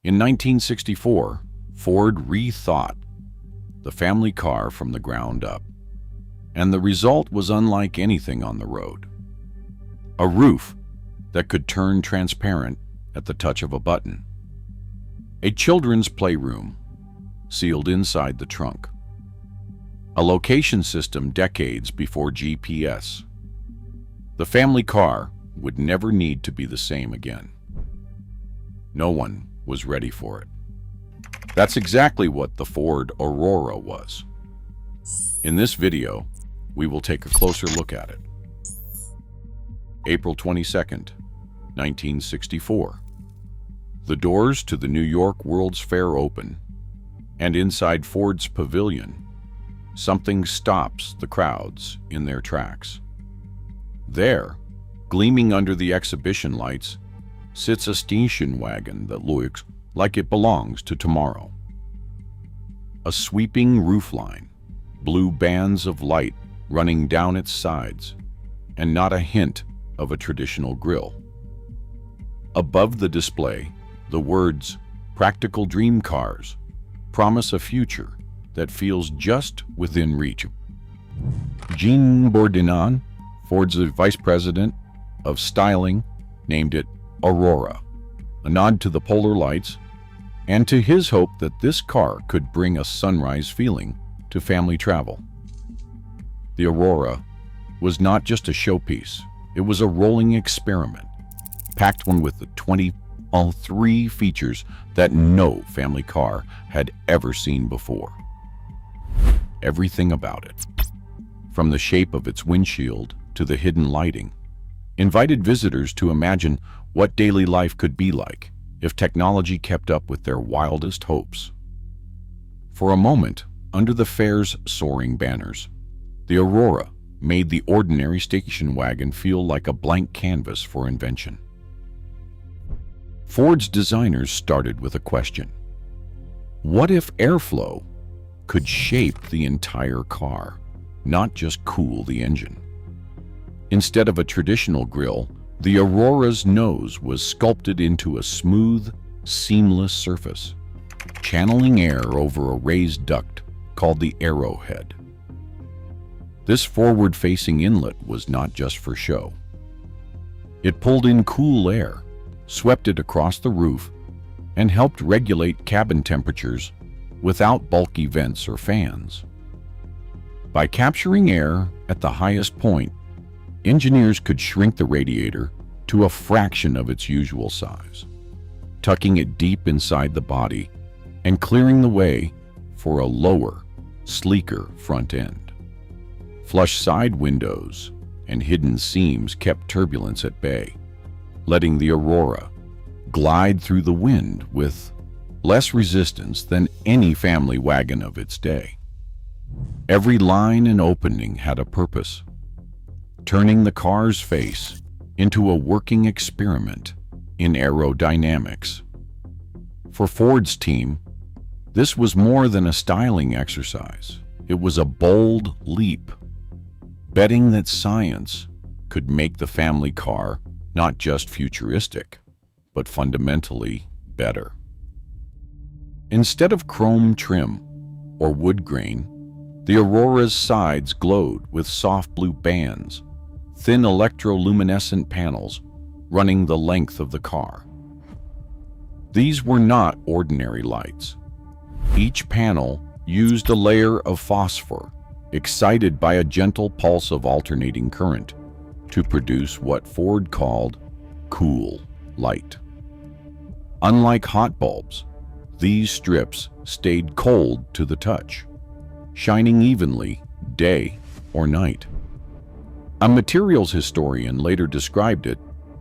In 1964, Ford rethought the family car from the ground up, and the result was unlike anything on the road. A roof that could turn transparent at the touch of a button. A children's playroom sealed inside the trunk. A location system decades before GPS. The family car would never need to be the same again. No one was ready for it. That's exactly what the Ford Aurora was. In this video, we will take a closer look at it. April 22nd, 1964. The doors to the New York World's Fair open, and inside Ford's pavilion, something stops the crowds in their tracks. There, gleaming under the exhibition lights, sits a station wagon that looks like it belongs to tomorrow. A sweeping roofline, blue bands of light running down its sides, and not a hint of a traditional grille. Above the display, the words, "Practical Dream Cars," promise a future that feels just within reach. Jean Bourdonnais, Ford's vice president of styling, named it Aurora, a nod to the polar lights and to his hope that this car could bring a sunrise feeling to family travel. The Aurora was not just a showpiece, it was a rolling experiment, packed one with the 23 features that no family car had ever seen before. Everything about it, from the shape of its windshield to the hidden lighting, invited visitors to imagine what daily life could be like if technology kept up with their wildest hopes. For a moment, under the fair's soaring banners, the Aurora made the ordinary station wagon feel like a blank canvas for invention. Ford's designers started with a question. What if airflow could shape the entire car, not just cool the engine? Instead of a traditional grille, the Aurora's nose was sculpted into a smooth, seamless surface, channeling air over a raised duct called the arrowhead. This forward-facing inlet was not just for show. It pulled in cool air, swept it across the roof, and helped regulate cabin temperatures without bulky vents or fans. By capturing air at the highest point, engineers could shrink the radiator to a fraction of its usual size, tucking it deep inside the body and clearing the way for a lower, sleeker front end. Flush side windows and hidden seams kept turbulence at bay, letting the Aurora glide through the wind with less resistance than any family wagon of its day. Every line and opening had a purpose, turning the car's face into a working experiment in aerodynamics. For Ford's team, this was more than a styling exercise. It was a bold leap, betting that science could make the family car not just futuristic, but fundamentally better. Instead of chrome trim or wood grain, the Aurora's sides glowed with soft blue bands, thin electroluminescent panels running the length of the car. These were not ordinary lights. Each panel used a layer of phosphor, excited by a gentle pulse of alternating current, to produce what Ford called cool light. Unlike hot bulbs, these strips stayed cold to the touch, shining evenly day or night. A materials historian later described it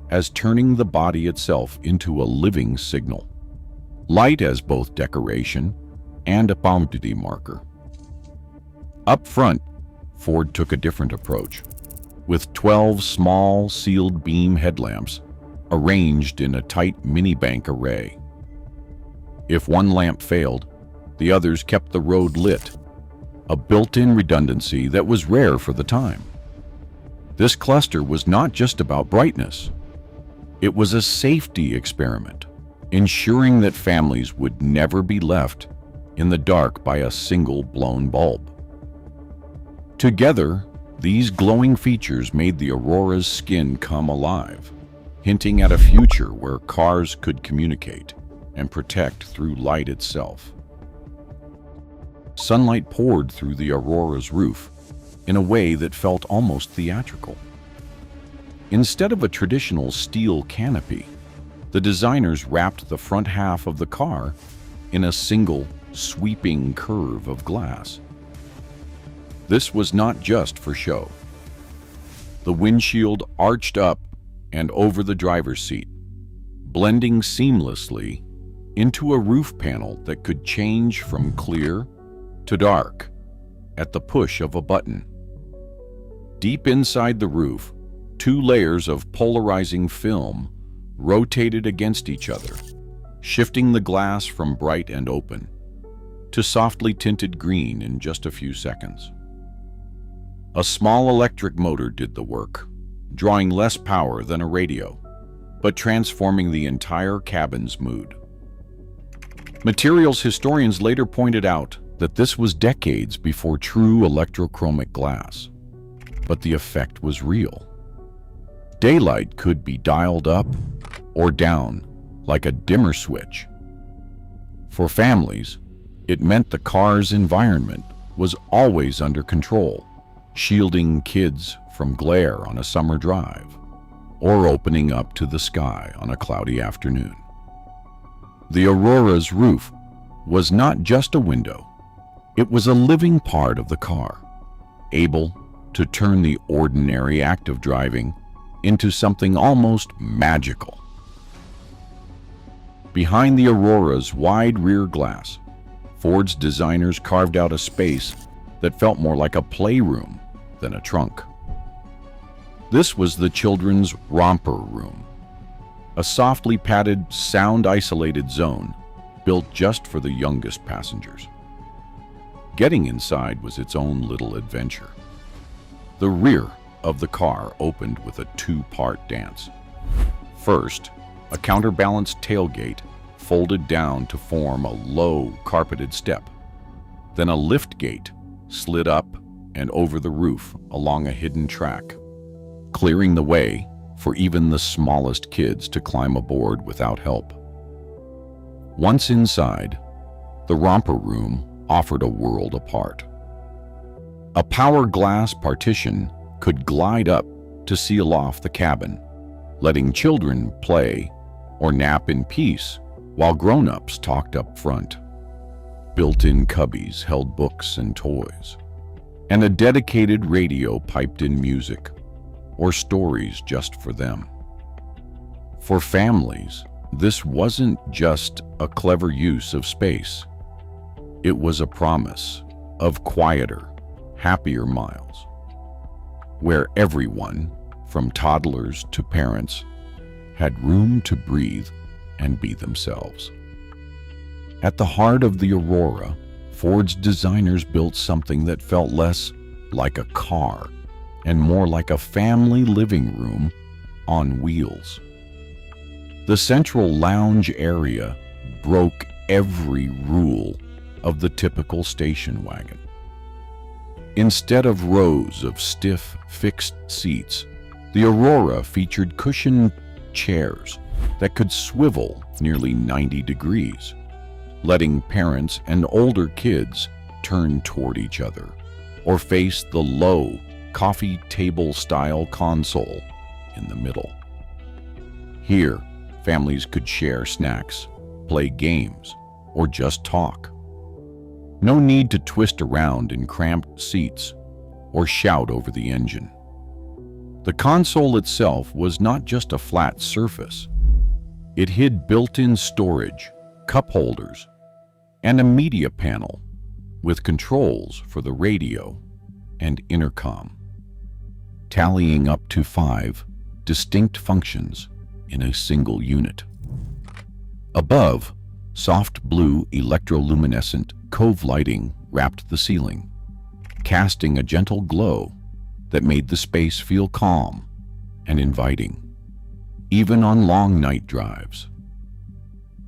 as turning the body itself into a living signal, light as both decoration and a boundary marker. Up front, Ford took a different approach, with 12 small sealed beam headlamps arranged in a tight mini-bank array. If one lamp failed, the others kept the road lit, a built-in redundancy that was rare for the time. This cluster was not just about brightness. It was a safety experiment, ensuring that families would never be left in the dark by a single blown bulb. Together, these glowing features made the Aurora's skin come alive, hinting at a future where cars could communicate and protect through light itself. Sunlight poured through the Aurora's roof in a way that felt almost theatrical. Instead of a traditional steel canopy, the designers wrapped the front half of the car in a single, sweeping curve of glass. This was not just for show. The windshield arched up and over the driver's seat, blending seamlessly into a roof panel that could change from clear to dark at the push of a button. Deep inside the roof, 2 layers of polarizing film rotated against each other, shifting the glass from bright and open to softly tinted green in just a few seconds. A small electric motor did the work, drawing less power than a radio, but transforming the entire cabin's mood. Materials historians later pointed out that this was decades before true electrochromic glass, but the effect was real. Daylight could be dialed up or down like a dimmer switch. For families, it meant the car's environment was always under control, shielding kids from glare on a summer drive or opening up to the sky on a cloudy afternoon. The Aurora's roof was not just a window, it was a living part of the car, able to turn the ordinary act of driving into something almost magical. Behind the Aurora's wide rear glass, Ford's designers carved out a space that felt more like a playroom than a trunk. This was the children's romper room, a softly padded, sound-isolated zone built just for the youngest passengers. Getting inside was its own little adventure. The rear of the car opened with a 2-part dance. First, a counterbalanced tailgate folded down to form a low, carpeted step. Then a lift gate slid up and over the roof along a hidden track, clearing the way for even the smallest kids to climb aboard without help. Once inside, the romper room offered a world apart. A power glass partition could glide up to seal off the cabin, letting children play or nap in peace while grown-ups talked up front. Built-in cubbies held books and toys, and a dedicated radio piped in music or stories just for them. For families, this wasn't just a clever use of space. It was a promise of quieter, happier miles, where everyone, from toddlers to parents, had room to breathe and be themselves. At the heart of the Aurora, Ford's designers built something that felt less like a car and more like a family living room on wheels. The central lounge area broke every rule of the typical station wagon. Instead of rows of stiff, fixed seats, the Aurora featured cushioned chairs that could swivel nearly 90 degrees, letting parents and older kids turn toward each other or face the low, coffee table-style console in the middle. Here, families could share snacks, play games, or just talk. No need to twist around in cramped seats or shout over the engine. The console itself was not just a flat surface. It hid built-in storage, cup holders, and a media panel with controls for the radio and intercom, tallying up to 5 distinct functions in a single unit. Above, soft blue electroluminescent cove lighting wrapped the ceiling, casting a gentle glow that made the space feel calm and inviting, even on long night drives.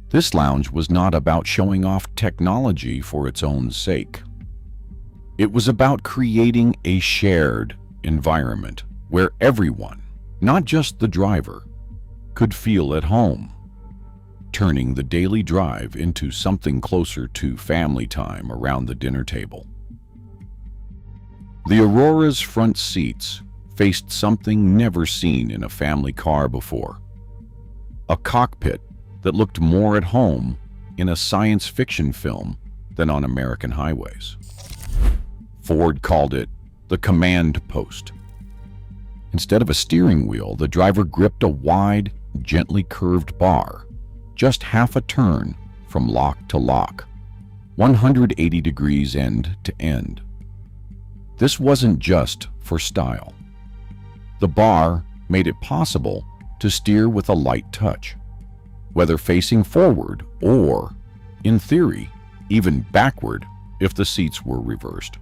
This lounge was not about showing off technology for its own sake. It was about creating a shared environment where everyone, not just the driver, could feel at home, turning the daily drive into something closer to family time around the dinner table. The Aurora's front seats faced something never seen in a family car before: a cockpit that looked more at home in a science fiction film than on American highways. Ford called it the command post. Instead of a steering wheel, the driver gripped a wide, gently curved bar, just half a turn from lock to lock, 180 degrees end to end. This wasn't just for style. The bar made it possible to steer with a light touch, whether facing forward or, in theory, even backward if the seats were reversed.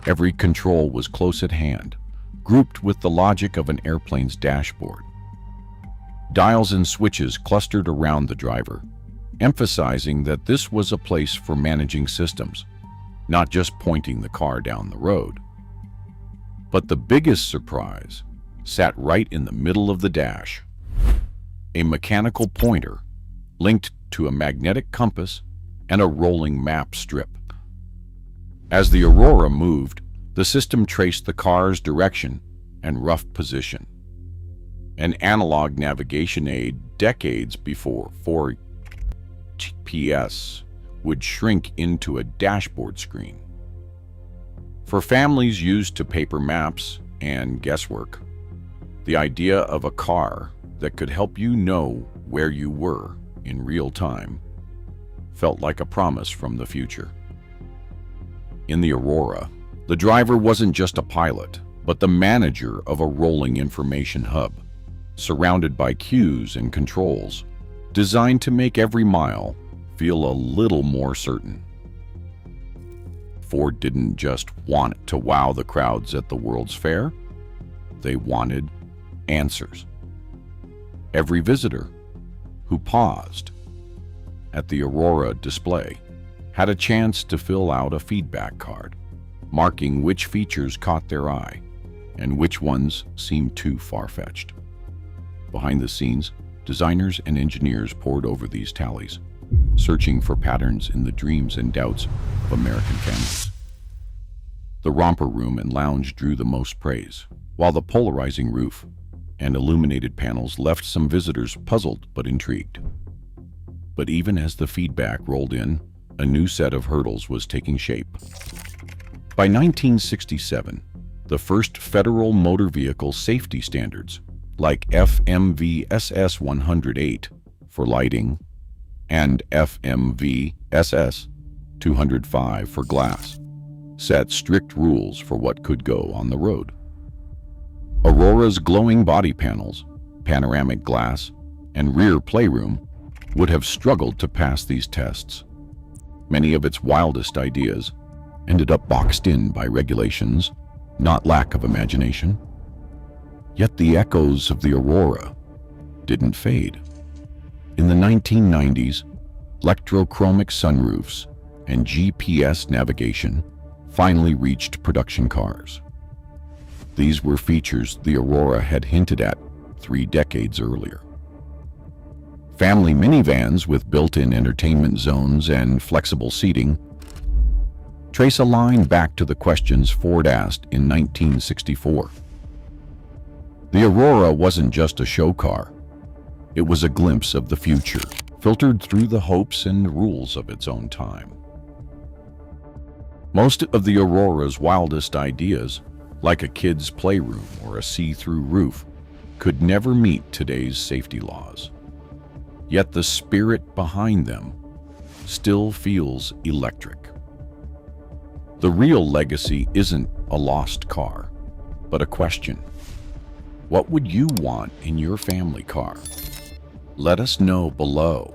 Every control was close at hand, grouped with the logic of an airplane's dashboard. Dials and switches clustered around the driver, emphasizing that this was a place for managing systems, not just pointing the car down the road. But the biggest surprise sat right in the middle of the dash: a mechanical pointer linked to a magnetic compass and a rolling map strip. As the Aurora moved, the system traced the car's direction and rough position. An analog navigation aid decades before Ford GPS would shrink into a dashboard screen. For families used to paper maps and guesswork, the idea of a car that could help you know where you were in real time felt like a promise from the future. In the Aurora, the driver wasn't just a pilot, but the manager of a rolling information hub, surrounded by cues and controls, designed to make every mile feel a little more certain. Ford didn't just want to wow the crowds at the World's Fair. They wanted answers. Every visitor who paused at the Aurora display had a chance to fill out a feedback card, marking which features caught their eye and which ones seemed too far-fetched. Behind the scenes, designers and engineers pored over these tallies, searching for patterns in the dreams and doubts of American families. The romper room and lounge drew the most praise, while the polarizing roof and illuminated panels left some visitors puzzled but intrigued. But even as the feedback rolled in, a new set of hurdles was taking shape. By 1967, the first federal motor vehicle safety standards, like FMVSS 108 for lighting and FMVSS 205 for glass, set strict rules for what could go on the road. Aurora's glowing body panels, panoramic glass, and rear playroom would have struggled to pass these tests. Many of its wildest ideas ended up boxed in by regulations, not lack of imagination. Yet the echoes of the Aurora didn't fade. In the 1990s, electrochromic sunroofs and GPS navigation finally reached production cars. These were features the Aurora had hinted at 3 decades earlier. Family minivans with built-in entertainment zones and flexible seating trace a line back to the questions Ford asked in 1964. The Aurora wasn't just a show car. It was a glimpse of the future, filtered through the hopes and rules of its own time. Most of the Aurora's wildest ideas, like a kid's playroom or a see-through roof, could never meet today's safety laws. Yet the spirit behind them still feels electric. The real legacy isn't a lost car, but a question. What would you want in your family car? Let us know below.